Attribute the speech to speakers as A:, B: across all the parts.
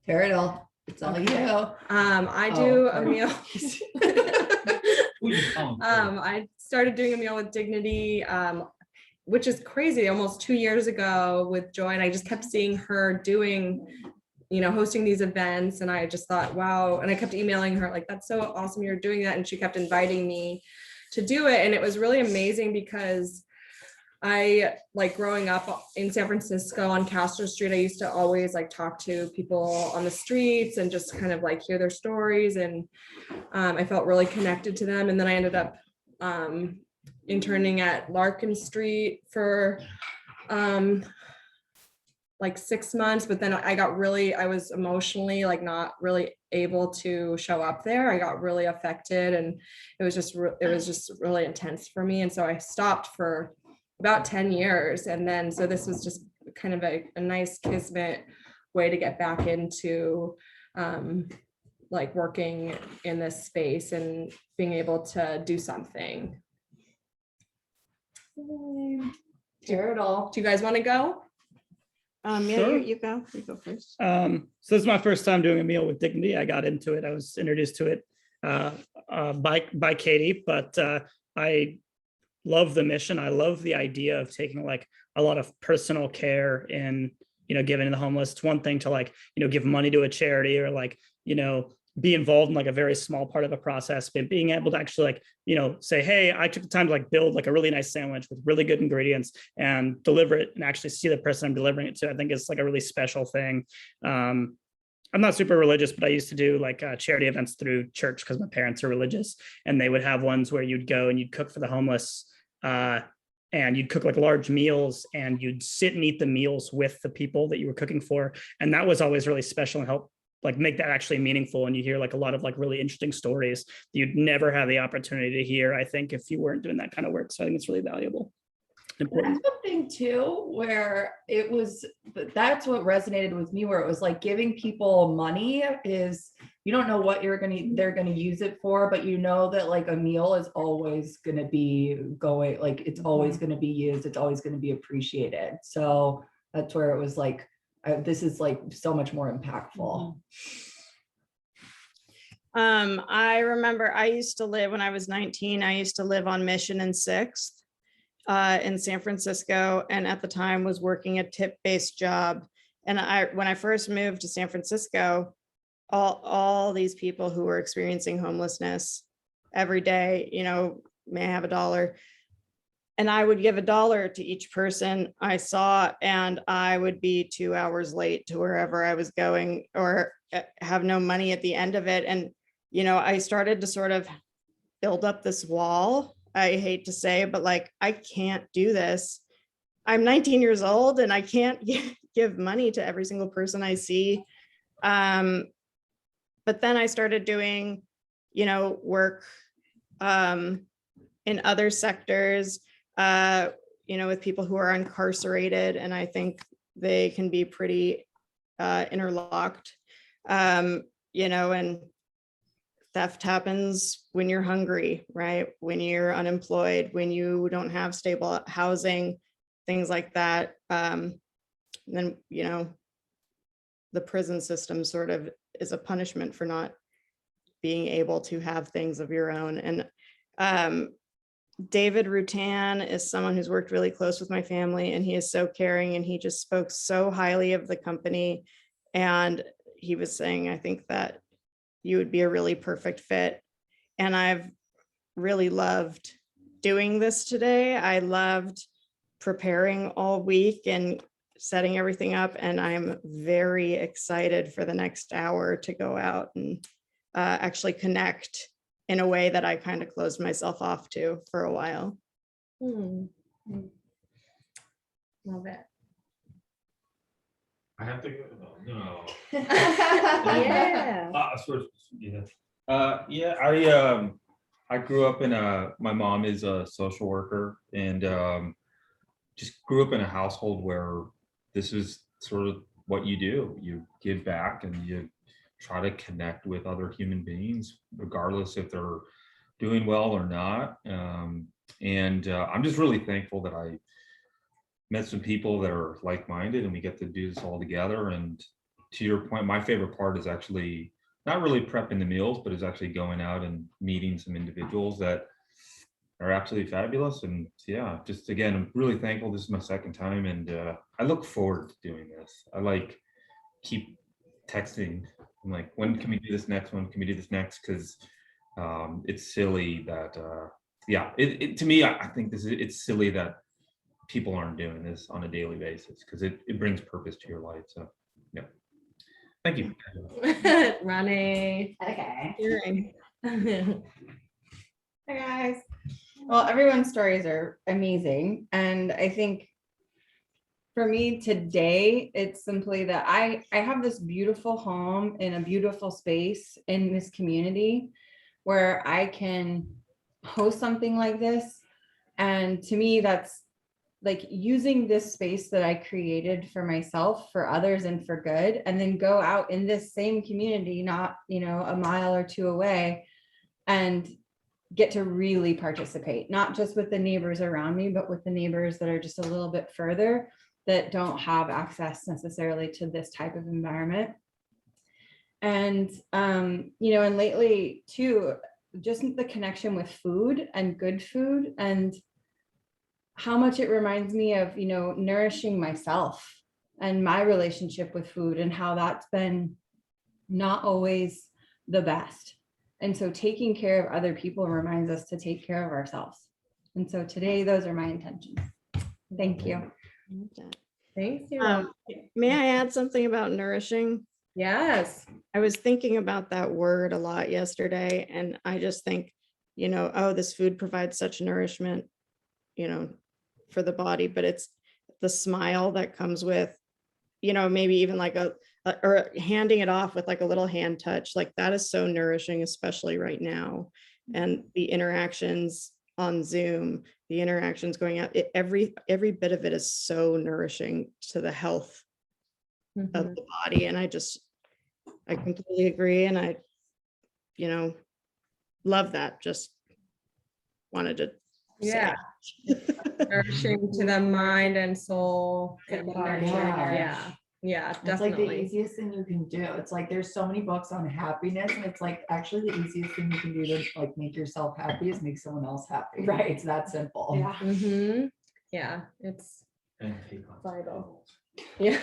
A: Turtle, it's all
B: Okay.
A: you.
B: I do a
A: Oh.
B: meal. I started doing a meal with dignity, which is crazy, almost 2 years ago with Joy, and I just kept seeing her doing, hosting these events, and I just thought, wow. And I kept emailing her like, that's so awesome you're doing that, and she kept inviting me to do it, and it was really amazing because I, like, growing up in San Francisco on Castro Street, I used to always like talk to people on the streets and just kind of like hear their stories, and I felt really connected to them. And then I ended up interning at Larkin Street for like 6 months, but then I was emotionally like not really able to show up there. I got really affected, and it was just really intense for me. And so I stopped for about 10 years. And then, so this was just kind of a nice kismet way to get back into like working in this space and being able to do something.
A: Turtle.
B: Do you guys want to go?
C: Yeah,
D: Sure.
C: you go first.
D: So this is my first time doing a meal with dignity. I got into it. I was introduced to it by Katie, but I love the mission. I love the idea of taking like a lot of personal care in, giving to the homeless. It's one thing to like, give money to a charity or like, be involved in like a very small part of the process, but being able to actually like, say, hey, I took the time to like build like a really nice sandwich with really good ingredients and deliver it and actually see the person I'm delivering it to, I think it's like a really special thing. I'm not super religious, but I used to do like charity events through church because my parents are religious, and they would have ones where you'd go and you'd cook for the homeless, and you'd cook like large meals, and you'd sit and eat the meals with the people that you were cooking for. And that was always really special and help like make that actually meaningful. And you hear like a lot of like really interesting stories that you'd never have the opportunity to hear, I think, if you weren't doing that kind of work. So I think it's really valuable.
A: That's something too, where that's what resonated with me, where it was like giving people money is, you don't know what they're going to use it for, but you know that like a meal is always going to be going, like it's always going to be used. It's always going to be appreciated. So that's where it was like, this is like so much more impactful.
C: I remember I used to live, when I was 19, I used to live on Mission and 6th in San Francisco, and at the time was working a tip-based job. And when I first moved to San Francisco, all these people who were experiencing homelessness every day, may I have $1? And I would give $1 to each person I saw, and I would be 2 hours late to wherever I was going, or have no money at the end of it. And, I started to sort of build up this wall. I hate to say, but like, I can't do this. I'm 19 years old and I can't give money to every single person I see. But then I started doing, work in other sectors, with people who are incarcerated. And I think they can be pretty interlocked, and theft happens when you're hungry, right? When you're unemployed, when you don't have stable housing, things like that. Then, the prison system sort of is a punishment for not being able to have things of your own. And David Rutan is someone who's worked really close with my family, and he is so caring, and he just spoke so highly of the company. And he was saying, I think that you would be a really perfect fit. And I've really loved doing this today. I loved preparing all week and setting everything up. And I'm very excited for the next hour to go out and actually connect in a way that I kind of closed myself off to for a while.
B: Love it.
E: I have to go. No.
B: Yeah.
E: I grew up in my mom is a social worker, and just grew up in a household where this is sort of what you do. You give back and you try to connect with other human beings, regardless if they're doing well or not. I'm just really thankful that I met some people that are like-minded, and we get to do this all together. And to your point, my favorite part is actually not really prepping the meals, but is actually going out and meeting some individuals that are absolutely fabulous. And yeah, just again, I'm really thankful. This is my second time, and I look forward to doing this. I like keep texting. I'm like, when can we do this next? When can we do this next? Because it's silly that yeah, to me, I think it's silly that people aren't doing this on a daily basis, because it brings purpose to your life. So yeah, thank you.
B: Ronnie.
A: Okay.
C: Hearing.
A: Hi guys. Well, everyone's stories are amazing. And I think for me today, it's simply that I have this beautiful home in a beautiful space in this community where I can host something like this. And to me, that's like using this space that I created for myself, for others, and for good, and then go out in this same community, not, a mile or two away, and get to really participate, not just with the neighbors around me, but with the neighbors that are just a little bit further, that don't have access necessarily to this type of environment. And, and lately too, just the connection with food and good food, and how much it reminds me of, nourishing myself and my relationship with food, and how that's been not always the best. And so taking care of other people reminds us to take care of ourselves. And so today, those are my intentions. Thank you.
B: Thank you.
C: May I add something about nourishing?
B: Yes.
C: I was thinking about that word a lot yesterday, and I just think, oh, this food provides such nourishment, for the body, but it's the smile that comes with, maybe even like or handing it off with like a little hand touch, like that is so nourishing, especially right now. And the interactions on Zoom, the interactions going out, every bit of it is so nourishing to the health of the body. And I completely agree. And I, love that. Just wanted to say.
B: Nourishing to the mind and soul.
A: Yeah.
B: Yeah,
A: It's like the
B: definitely.
A: easiest thing you can do. It's like there's so many books on happiness, and it's like actually the easiest thing you can do to like make yourself happy is make someone else happy. Right. It's that simple. Yeah.
B: Yeah, it's
E: And take on some
B: vital.
E: titles.
B: Yeah.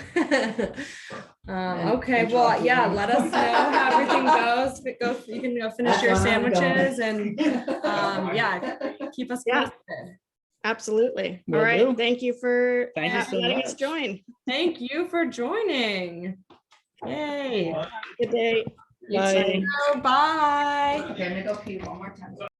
A: And
B: Okay,
A: control
B: well, yeah,
A: feelings.
B: let us know how everything goes. You can go finish
A: That's
B: your
A: where I'm
B: sandwiches
A: going.
B: and yeah, keep us
C: Yeah.
B: posted.
C: Absolutely.
D: Will
C: All right.
D: do.
C: Thank you for
D: Thank you so
C: letting us
D: much.
C: join.
B: Thank you for joining. Yay.
C: Good day.
B: You
D: Bye.
B: too. Bye.
A: Okay, I'm gonna go pee one more time.